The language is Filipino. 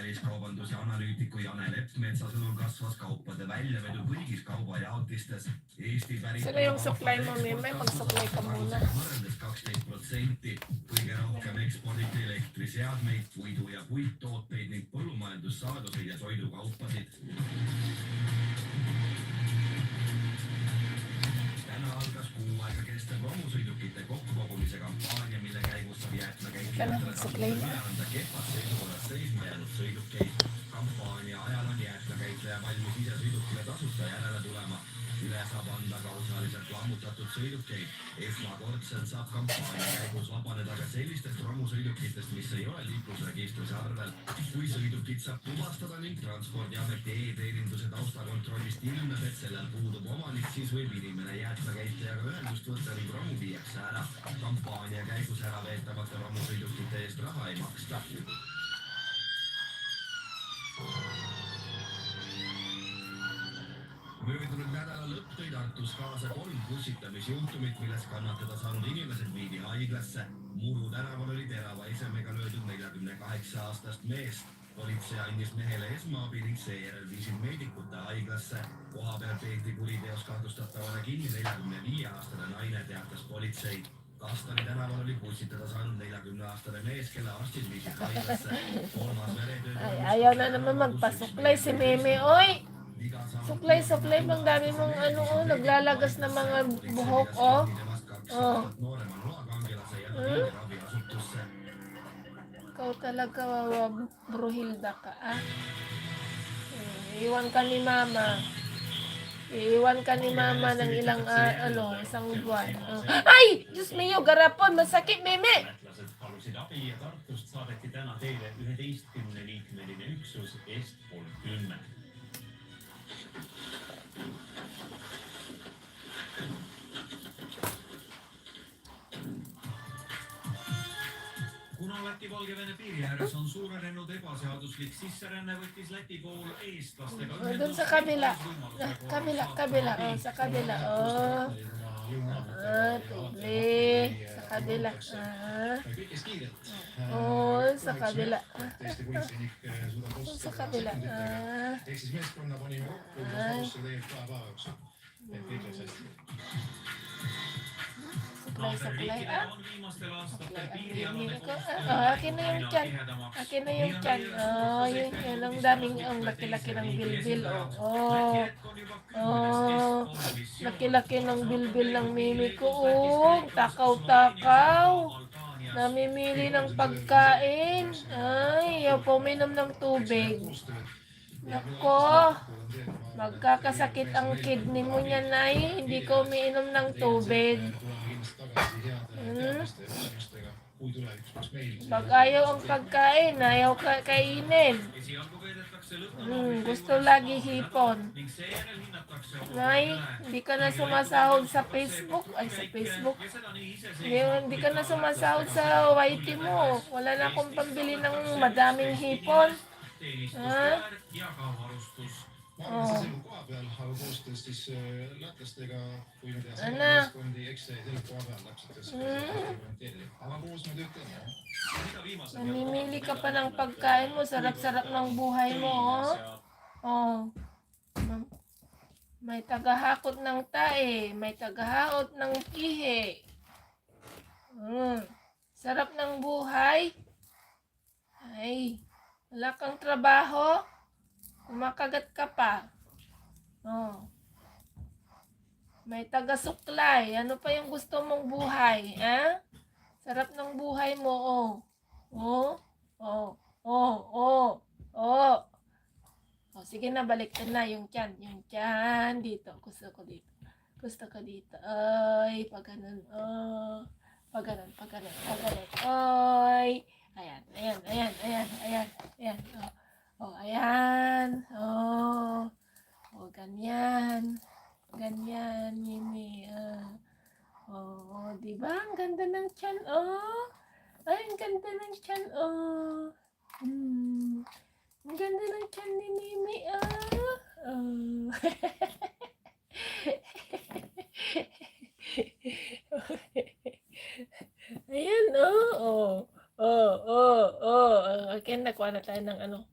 väliskaubanduse analüütiku Jane Leppmetsa sõnul kasvas kaupade väljavedu kõigis kaubajaotistes. Eesti Sila yung supply mo, Mime. Mag-supply ka muna. võrreldes 12%. Kõige rohkem eksporditi elektriseadmeid, puidu ja puittooteid ning põllumajandussaaduseid ja toidukaupasid. Täna algas kuu aega kestev romusõidukite kokkukogumise kampaania, mille käigus saab jäätmekäitlejatele anda kehvas seisukorras seisma jäänud sõidukeid. Kampaania ajal on jäätmekäitleja valmis ise sõidukile tasuta järele tulema. Üle saab anda ka osaliselt lammutatud sõidukeid. Esmakordselt saab kampaania käigus vabaneda ka sellistest romusõidukitest, mis ei ole liiklusregistrise arvel. Kui sõidukit saab tuvastada ning Transpordiameti e-teeninduse taustakontrollist ilmneb, et sellel puudub omanik, siis võib inimene jäätmekäitlejaga ühendust võtta ning romu viiakse ära. Kampaania käigus ära veetavate romusõidukite eest raha ei maksta. Möödunud nädala lõpp tõi Tartus kaasa 3 bussitamisjuhtumit, milles kannatada saanud inimesed viidi haiglasse. Muru tänaval oli terava esemega löödud 48-aastast meest. Politsei andis mehele esmaabi ning seejärel viisid meedikute haiglasse. Kohapeal peeti kuriteos kahtlustatavana kinni 45-aastane naine, teatas politsei. Kastani tänaval oli bussitada saanud 40-aastane mees, kelle arstid viisid haiglasse. Kolmas veretöö... Ayaw na naman magpasuklay si Mimi, oy! Suklay, bang dami mong ano, oh, naglalagas ng mga buhok, oh. Oh. Ikaw talaga, Bruhilda ka, ah. Iiwan ka ni Mama ng ilang, isang buwan. Oh. Ay! Diyos mio, garapon, masakit, Mimi! Palusid abi ja Tartust saadeti täna teele 11-liikmeline üksus Est-30. Kuna Läti-Valgevene piiri ääres on suurenenud ebaseaduslik sisseränne, võttis Läti pool eestlastega doon sa kabila. Kabila. Oh, sa kabila. Oh. Tubli. Sa kabila. Oh, sa kabila. Sa kabila. Ehk siis meeskonna panime kokku ja soosse tegelikult 2 päeva jooksul. Et kõik oleks hästi. Supply. on viimastel aastatel piirialane Akin na yung tiyan. Oh, yun. Ang daming, ang laki-laki ng bilbil. Oh. Laki-laki ng bilbil ng Mimi ko. Oh, takaw-takaw. Namimili ng pagkain. Ay, ayaw pa uminom ng tubig. Nako, magkakasakit ang kidney mo niyan, Nay. Hindi ko umiinom ng tubig. Pag ayaw ang pagkain, ayaw kainin. Gusto lagi hipon. Nay, hindi ka na sumasahod sa Facebook. Hindi ka na sumasahod sa YT mo. Wala na akong pambili ng madaming hipon. Ha? koha peal, aga koostöös siis lätlastega, kui me teha meeskondi, eks see selle koha peal täpselt aga koos me töötame. Namimili ka pa ng pagkain mo, sarap-sarap ng buhay mo, oh. May tagahakot ng tae, may tagahaot ng ihi. Sarap ng buhay. Ay, wala kang trabaho, kumakagat ka pa. Oh. May taga-suklay. Ano pa yung gusto mong buhay? Eh? Sarap ng buhay mo, oh. Oh. Oh. Oh. Oh. Oh. Oh, sige na, balik na yung tiyan. Yung tiyan. Dito. Gusto ko dito. Gusto ko dito. Ay, pag ganun. Oh. Pag ganun. Ay. Ayan. Oh, ayan. Oh, ganyan. Ganyan, Mimi. Oh, di ba? Ang ganda ng tiyan. Oh. Ay, ang ganda ng tiyan. Oh. Ang ganda ng tiyan ni Mimi. Ayan, oh. Okay, nakuha na tayo ng ano.